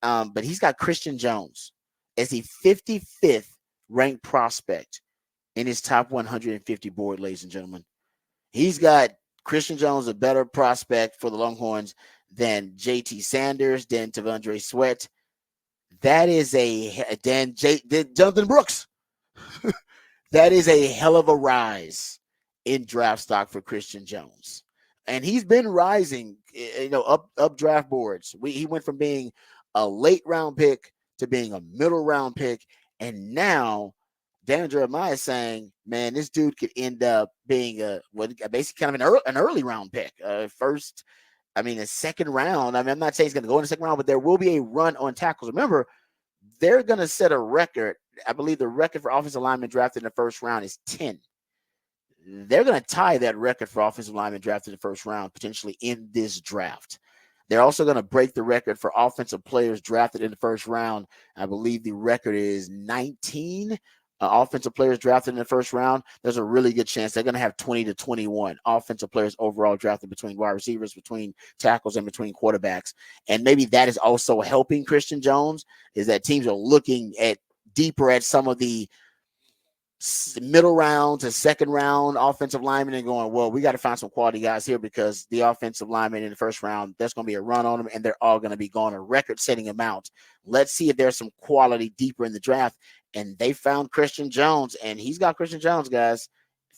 But he's got Christian Jones as the 55th ranked prospect in his top 150 board, ladies and gentlemen. He's got Christian Jones, a better prospect for the Longhorns than J.T. Sanders, than Tavondre Sweat. That is Jonathan Brooks. That is a hell of a rise in draft stock for Christian Jones. And he's been rising, up draft boards. He went from being a late round pick to being a middle round pick. And now Dan Jeremiah is saying, man, this dude could end up being basically kind of an early round pick. A second round. I'm not saying he's going to go in the second round, but there will be a run on tackles. Remember, they're going to set a record. I believe the record for offensive linemen drafted in the first round is 10. They're going to tie that record for offensive linemen drafted in the first round, potentially in this draft. They're also going to break the record for offensive players drafted in the first round. I believe the record is 19 offensive players drafted in the first round. There's a really good chance they're going to have 20 to 21 offensive players overall drafted between wide receivers, between tackles, and between quarterbacks. And maybe that is also helping Christian Jones, is that teams are looking at deeper at some of the middle round to second round offensive linemen and going, well, we got to find some quality guys here, because the offensive linemen in the first round, there's going to be a run on them, and they're all going to be going a record-setting amount. Let's see if there's some quality deeper in the draft. And they found Christian Jones, and he's got Christian Jones, guys,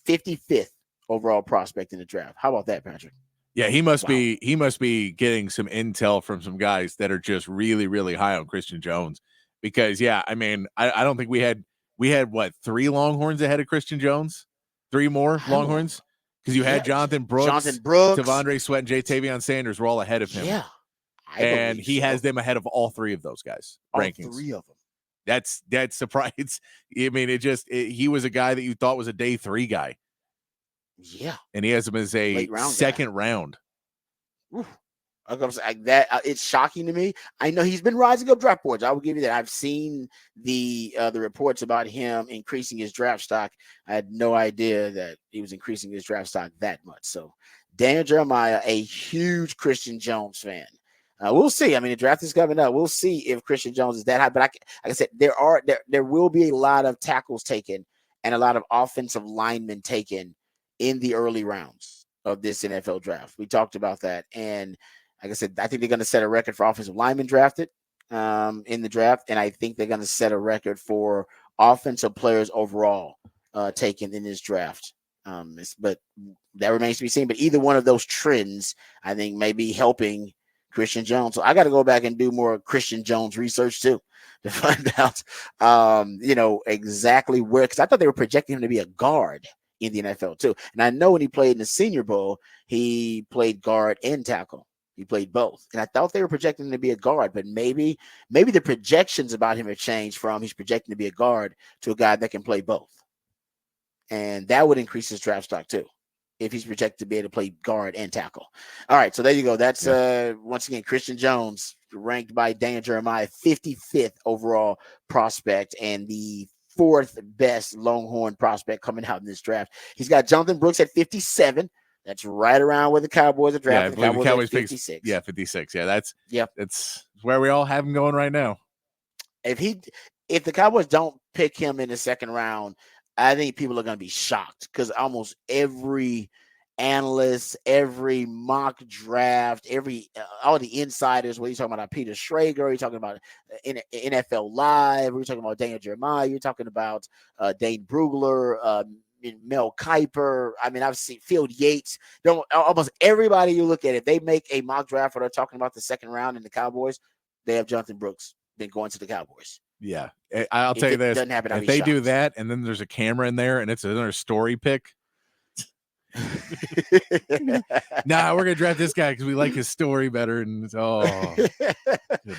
55th overall prospect in the draft. How about that, Patrick? Yeah, he must be getting some intel from some guys that are just really, really high on Christian Jones, because I don't think we had what, 3 Longhorns ahead of Christian Jones? 3 more Longhorns? Because you had Jonathan Brooks, Tavondre Sweat, and Tavion Sanders were all ahead of him. Yeah. And he has them ahead of all 3 of those guys. Rankings. 3 of them. That's surprise. He was a guy that you thought was a day 3 guy. Yeah. And he has him as a second round. Oof. It's shocking to me. I know he's been rising up draft boards. I will give you that. I've seen the reports about him increasing his draft stock. I had no idea that he was increasing his draft stock that much. So Daniel Jeremiah, a huge Christian Jones fan. We'll see. The draft is coming up. We'll see if Christian Jones is that high. But like I said, there will be a lot of tackles taken and a lot of offensive linemen taken in the early rounds of this NFL draft. We talked about that. And like I said, I think they're going to set a record for offensive linemen drafted in the draft. And I think they're going to set a record for offensive players overall taken in this draft. But that remains to be seen. But either one of those trends, I think, may be helping Christian Jones. So I got to go back and do more Christian Jones research too, to find out, exactly where, because I thought they were projecting him to be a guard in the NFL too. And I know when he played in the Senior Bowl, he played guard and tackle. He played both. And I thought they were projecting him to be a guard, but maybe the projections about him have changed from he's projecting to be a guard to a guy that can play both. And that would increase his draft stock too, if he's projected to be able to play guard and tackle. All right, so there you go. That's once again Christian Jones, ranked by Daniel Jeremiah, 55th overall prospect and the 4th best Longhorn prospect coming out in this draft. He's got Jonathan Brooks at 57. That's right around where the Cowboys are drafting. Yeah, the Cowboys 56. 56. Yeah, that's where we all have him going right now. If the Cowboys don't pick him in the second round, I think people are going to be shocked, because almost every analyst, every mock draft, all the insiders, what are you talking about? Peter Schrager, you're talking about NFL Live, we're talking about Daniel Jeremiah, you're talking about Dane Brugler, Mel Kiper. I've seen Field Yates. Almost everybody you look at, if they make a mock draft where they're talking about the second round in the Cowboys, they have Jonathan Brooks been going to the Cowboys. Yeah, I'll tell you this: if they do that, and then there's a camera in there, and it's another story pick. Nah, we're gonna draft this guy because we like his story better. And good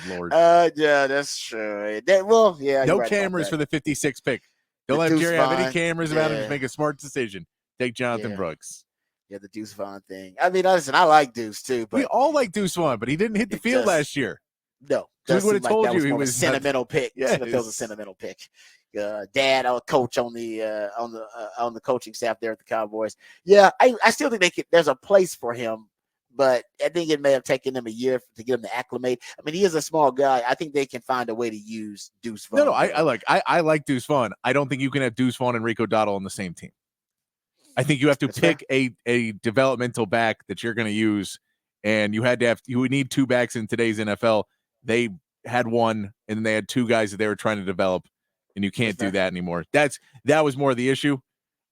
Lord. Yeah, that's true. No cameras for the 56 pick. Don't let Jerry have any cameras about him. Just make a smart decision. Take Jonathan Brooks. Yeah, the Deuce Vaughn thing. Listen, I like Deuce too, but we all like Deuce Vaughn, but he didn't hit the field last year. No, we would have told you he was a sentimental pick. Yeah, it was a sentimental pick. Dad, coach on the coaching staff there at the Cowboys. Yeah, I still think there's a place for him, but I think it may have taken them a year to get him to acclimate. I mean, he is a small guy. I think they can find a way to use Deuce No, Vaughn. I like Deuce Vaughn. I don't think you can have Deuce Vaughn and Rico Dottle on the same team. I think you have to That's fair. pick a developmental back that you're going to use, and you would need two backs in today's NFL. They had one, and they had two guys that they were trying to develop, and you can't do that anymore. That was more the issue.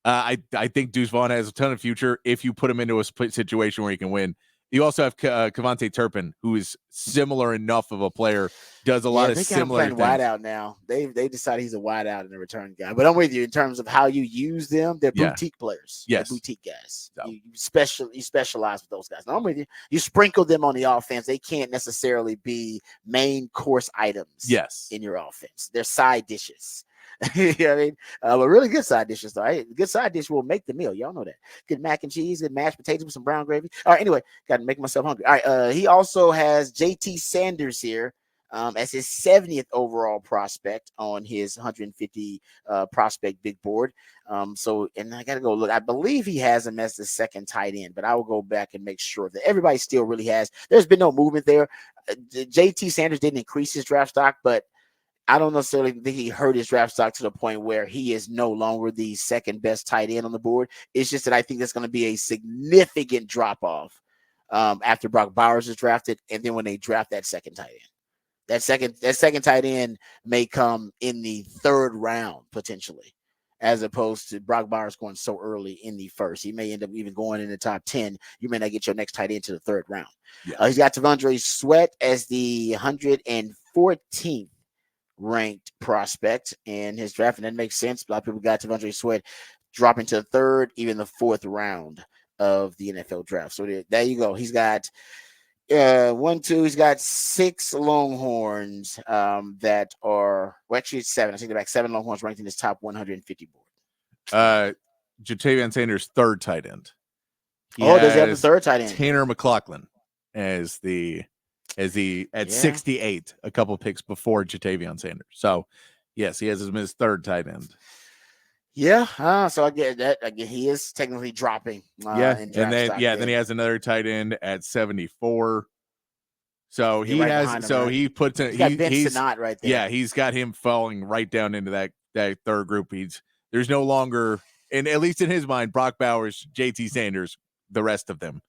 I think Deuce Vaughn has a ton of future if you put him into a split situation where he can win. You also have Kevontae Turpin, who is similar enough of a player, does a lot of they got him similar playing things. wide out now. They decided he's a wide out and a return guy. But I'm with you in terms of how you use them. They're boutique players. Yes. They're boutique guys. So. You specialize with those guys. Now I'm with you. You sprinkle them on the offense. They can't necessarily be main course items. Yes. In your offense, they're side dishes. You know what I mean? But really good side dishes, though. Right? Good side dish will make the meal. Y'all know that. Good mac and cheese, good mashed potatoes with some brown gravy. All right, anyway, got to make myself hungry. All right, he also has JT Sanders here as his 70th overall prospect on his 150 prospect big board. And I got to go look. I believe he has him as the second tight end, but I will go back and make sure that everybody still really has. There's been no movement there. JT Sanders didn't increase his draft stock, but I don't necessarily think he hurt his draft stock to the point where he is no longer the second best tight end on the board. It's just that I think there's going to be a significant drop off after Brock Bowers is drafted, and then when they draft that second tight end. That second tight end may come in the third round potentially, as opposed to Brock Bowers going so early in the first. He may end up even going in the top 10. You may not get your next tight end to the third round. Yeah. He's got T'Vondre Sweat as the 114th ranked prospect in his draft, and that makes sense. A lot of people got T'Vondre Sweat dropping to the third, even the fourth round of the NFL draft. So there you go. He's got he's got 6 Longhorns that are, well, actually 7. I take it back. 7 Longhorns ranked in his top 150 board. Jatavion Sanders, third tight end. Does he have the third tight end? Tanner McLaughlin as at 68, a couple picks before Jatavion Sanders. So, yes, he has him as third tight end. Yeah, so I get that. He is technically dropping. And then he has another tight end at 74. So he has. So he puts it. He's not right there. Yeah, he's got him falling right down into that third group. There's no longer, and at least in his mind, Brock Bowers, JT Sanders, the rest of them.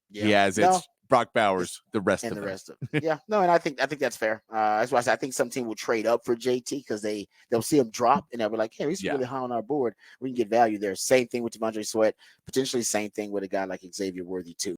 Yeah. It's Brock Bowers, the rest of them. And I think that's fair. That's why I think some team will trade up for JT because they'll see him drop and they'll be like, hey, he's really high on our board. We can get value there. Same thing with T'Vondre Sweat. Potentially same thing with a guy like Xavier Worthy too.